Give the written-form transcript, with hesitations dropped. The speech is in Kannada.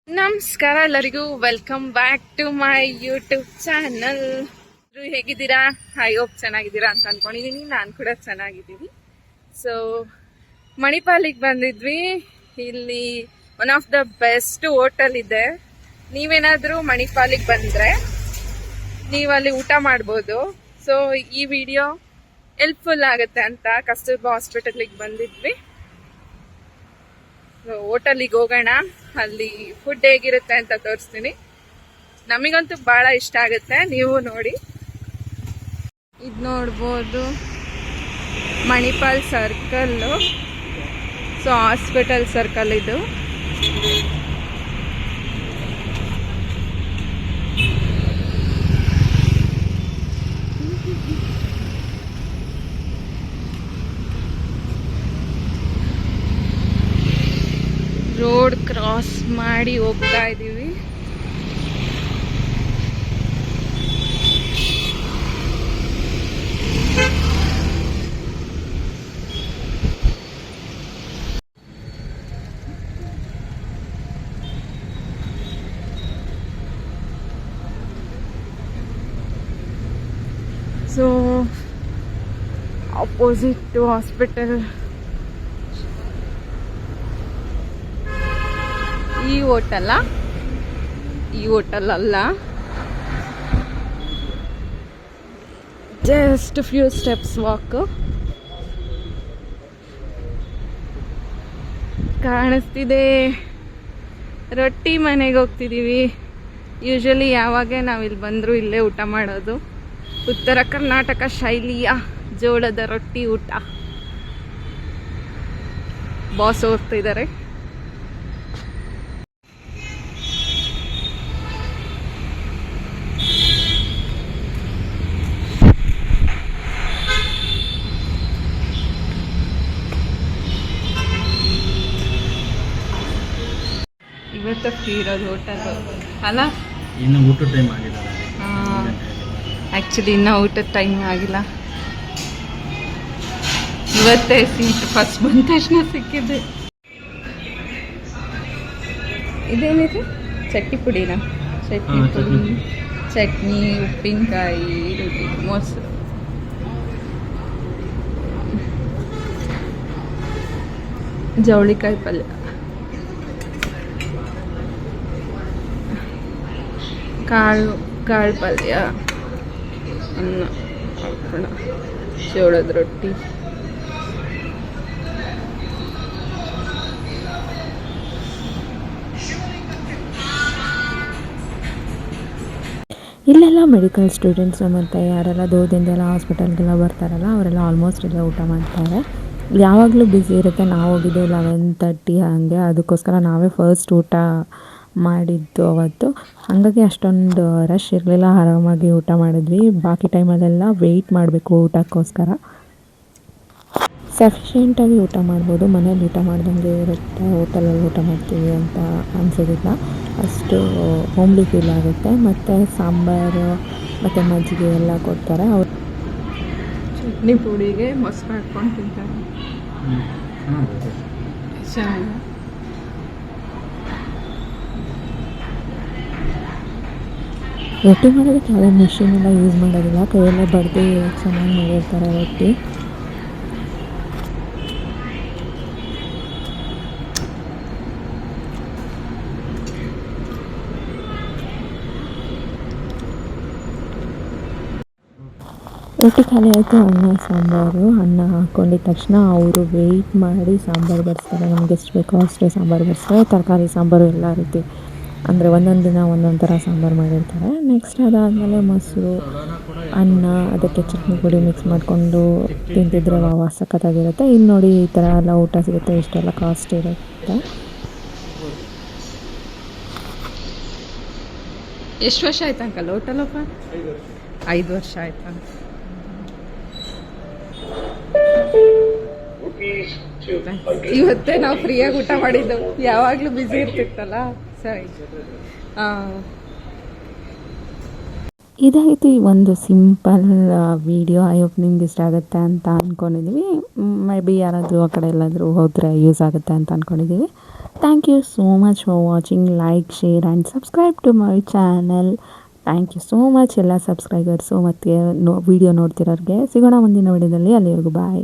ನಮಸ್ಕಾರ ಎಲ್ಲರಿಗೂ, welcome back to my YouTube channel. ಹೇಗಿದ್ದೀರಾ? ಐ ಹೋಪ್ ಚೆನ್ನಾಗಿದ್ದೀರಾ ಅಂತ ಅನ್ಕೊಂಡಿದೀನಿ. ನಾನು ಕೂಡ ಚೆನ್ನಾಗಿದ್ದೀನಿ. ಸೊ ಮಣಿಪಾಲಿಗೆ ಬಂದಿದ್ವಿ. ಇಲ್ಲಿ one of the best hotel ಇದೆ. ನೀವೇನಾದ್ರೂ ಮಣಿಪಾಲಿಗೆ ಬಂದ್ರೆ ನೀವಲ್ಲಿ ಊಟ ಮಾಡ್ಬೋದು. ಸೊ ಈ ವಿಡಿಯೋ ಹೆಲ್ಪ್ಫುಲ್ ಆಗುತ್ತೆ ಅಂತ ಕಸ್ತೂರ್ಬಾ ಹಾಸ್ಪಿಟಲ್ಗೆ ಬಂದಿದ್ವಿ. ಹೋಟೆಲಿಗೆ ಹೋಗೋಣ, ಅಲ್ಲಿ ಫುಡ್ ಹೇಗಿರುತ್ತೆ ಅಂತ ತೋರಿಸ್ತೀನಿ. ನಮಗಂತೂ ಬಹಳ ಇಷ್ಟ ಆಗುತ್ತೆ, ನೀವು ನೋಡಿ. ಇದು ನೋಡ್ಬೋದು Manipal circle. So hospital circle ಇದು. ರೋಡ್ ಕ್ರಾಸ್ ಮಾಡಿ ಹೋಗ್ತಾ ಇದ್ದೀವಿ. ಸೊ ಆಪೋಸಿಟ್ ಟು ಹಾಸ್ಪಿಟಲ್ ಈ ಹೋಟೆಲ್ ಅಲ್ಲ, ಜಸ್ಟ್ ಫ್ಯೂ ಸ್ಟೆಪ್ಸ್ ವಾಕ್. ಕಾಣಿಸ್ತಿದೆ ರೊಟ್ಟಿ ಮನೆಗೆ ಹೋಗ್ತಿದ್ದೀವಿ. ಯೂಶಲಿ ಯಾವಾಗ ನಾವಿಲ್ಲಿ ಬಂದರೂ ಇಲ್ಲೇ ಊಟ ಮಾಡೋದು. ಉತ್ತರ ಕರ್ನಾಟಕ ಶೈಲಿಯ ಜೋಳದ ರೊಟ್ಟಿ ಊಟ. ಬಾಸ್ ಹೋಗ್ತಿದ್ದಾರೆ. ಇವತ್ತು ಫ್ರೀ ಇರೋದು ಹೋಟೆಲ್ ಅಲ್ಲ? ಇನ್ನು ಊಟದ ಟೈಮ್ ಆಗಿಲ್ಲ. ಆ್ಯಕ್ಚುಲಿ ಇನ್ನೂ ಊಟದ ಟೈಮ್ ಆಗಿಲ್ಲ. ಇವತ್ತೇ ಸೀಟ್ ಫಸ್ಟ್ ಬಂದ ತಕ್ಷಣ ಸಿಕ್ಕಿದೆ. ಇದೇನಿದೆ? ಚಟ್ನಿ ಪುಡಿನಾ? ಚಟ್ನಿ ಪುಡಿ, ಚಟ್ನಿ, ಉಪ್ಪಿನಕಾಯಿ, ರೊಟ್ಟಿ, ಮೊಸರು. ಜವಳಿಕಾಯಿ ಪಲ್ಯ, ಕಾಳು ಪಲ್ಯ, ಅನ್ನ, ಹಪ್ಪಳ, ಜೋಳದ ರೊಟ್ಟಿ. ಇಲ್ಲೆಲ್ಲ ಮೆಡಿಕಲ್ ಸ್ಟೂಡೆಂಟ್ಸು ಮತ್ತು ಯಾರೆಲ್ಲ ದೂರದಿಂದೆಲ್ಲ ಹಾಸ್ಪಿಟಲ್ಗೆಲ್ಲ ಬರ್ತಾರಲ್ಲ ಅವರೆಲ್ಲ ಆಲ್ಮೋಸ್ಟ್ ಇಲ್ಲೇ ಊಟ ಮಾಡ್ತಾರೆ. ಯಾವಾಗಲೂ ಬ್ಯುಸಿ ಇರುತ್ತೆ. ನಾವು ಹೋಗಿದ್ದು 11:30 ಹಾಗೆ, ಅದಕ್ಕೋಸ್ಕರ ನಾವೇ ಫಸ್ಟ್ ಊಟ ಮಾಡಿದ್ದು ಅವತ್ತು. ಹಾಗಾಗಿ ಅಷ್ಟೊಂದು ರಶ್ ಇರಲಿಲ್ಲ, ಆರಾಮಾಗಿ ಊಟ ಮಾಡಿದ್ವಿ. ಬಾಕಿ ಟೈಮಲ್ಲೆಲ್ಲ ವೆಯ್ಟ್ ಮಾಡಬೇಕು ಊಟಕ್ಕೋಸ್ಕರ. ಸಫಿಷಿಯೆಂಟಾಗಿ ಊಟ ಮಾಡ್ಬೋದು. ಮನೇಲಿ ಊಟ ಮಾಡ್ದಂಗೆ ಇರುತ್ತೆ, ಹೋಟೆಲಲ್ಲಿ ಊಟ ಮಾಡ್ತೀವಿ ಅಂತ ಅನಿಸೋದಿಲ್ಲ. ಅಷ್ಟು ಹೋಮ್ಲಿ ಫೀಲ್ ಆಗುತ್ತೆ. ಮತ್ತು ಸಾಂಬಾರು ಮತ್ತು ಮಜ್ಜಿಗೆ ಎಲ್ಲ ಕೊಡ್ತಾರೆ. ಅವ್ರು ಚಟ್ನಿ ಪುಡಿಗೆ ಮೊಸರು ಹಾಕ್ಕೊಂಡು ತಿಂತಾರೆ. ಚೆನ್ನಾಗಿ ರೊಟ್ಟಿ ಮಾಡೋದಕ್ಕೆ ಯಾವುದೇ ಮಿಷಿನೆಲ್ಲ ಯೂಸ್ ಮಾಡೋದಿಲ್ಲ, ಕೈಯಲ್ಲೇ ಬಡ್ದು ಚೆನ್ನಾಗಿ ಮಾಡಿರ್ತಾರೆ ರೊಟ್ಟಿ. ರೊಟ್ಟಿ ಖಾಲಿ ಆಯಿತು. ಅನ್ನ ಹಾಕ್ಕೊಂಡಿದ್ದ ತಕ್ಷಣ ಅವರು ವೆಯ್ಟ್ ಮಾಡಿ ಸಾಂಬಾರು ಬಡಿಸ್ತಾರೆ. ನಮ್ಗೆ ಎಷ್ಟು ಬೇಕೋ ಅಷ್ಟೇ ಸಾಂಬಾರು ಬಡಿಸ್ತಾರೆ. ತರಕಾರಿ ಸಾಂಬಾರು ಎಲ್ಲ ರೀತಿ, ಅಂದರೆ ಒಂದೊಂದು ದಿನ ಒಂದೊಂದು ಥರ ಸಾಂಬಾರು ಮಾಡಿರ್ತಾರೆ. ನೆಕ್ಸ್ಟ್ ಅದಾದಮೇಲೆ ಮೊಸರು, ಅನ್ನ, ಅದಕ್ಕೆ ಚಟ್ನಿ ಪುಡಿ ಮಿಕ್ಸ್ ಮಾಡಿಕೊಂಡು ತಿಂತಿದ್ರೆ ಸಖತ್ತಾಗಿರುತ್ತೆ. ಇನ್ನು ನೋಡಿ ಈ ಥರ ಎಲ್ಲ ಊಟ ಸಿಗುತ್ತೆ, ಇಷ್ಟೆಲ್ಲ ಕಾಸ್ಟ್ ಇರುತ್ತೆ. ಎಷ್ಟು ವರ್ಷ ಆಯ್ತು ಅಂಕಲ್ ಹೋಟೆಲಪ್ಪ? 5 ವರ್ಷ ಆಯ್ತು. ಇವತ್ತೇ ನಾವು ಫ್ರೀಯಾಗಿ ಊಟ ಮಾಡಿದ್ದು, ಯಾವಾಗಲೂ ಬ್ಯುಸಿ ಇರ್ತಿತ್ತಲ್ಲ. ಸರಿ, ಇದಾಯಿತು ಈ ಒಂದು ಸಿಂಪಲ್ ವಿಡಿಯೋ. ಐ ಹೋಪ್ ನಿಮ್ಗೆ ಇಷ್ಟ ಆಗುತ್ತೆ ಅಂತ ಅಂದ್ಕೊಂಡಿದ್ದೀವಿ. ಮೇ ಬಿ ಯಾರಾದರೂ ಆ ಕಡೆ ಎಲ್ಲಾದರೂ ಹೋದರೆ ಯೂಸ್ ಆಗುತ್ತೆ ಅಂತ ಅಂದ್ಕೊಂಡಿದ್ದೀವಿ. Thank you so much for watching. Like, share and subscribe to my channel. Thank you so much ಎಲ್ಲ ಸಬ್ಸ್ಕ್ರೈಬರ್ಸು ಮತ್ತು ವಿಡಿಯೋ ನೋಡ್ತಿರೋರಿಗೆ. ಸಿಗೋಣ ಮುಂದಿನ ವಿಡಿಯೋದಲ್ಲಿ. ಅಲ್ಲಿವರೆಗೂ ಬಾಯ್.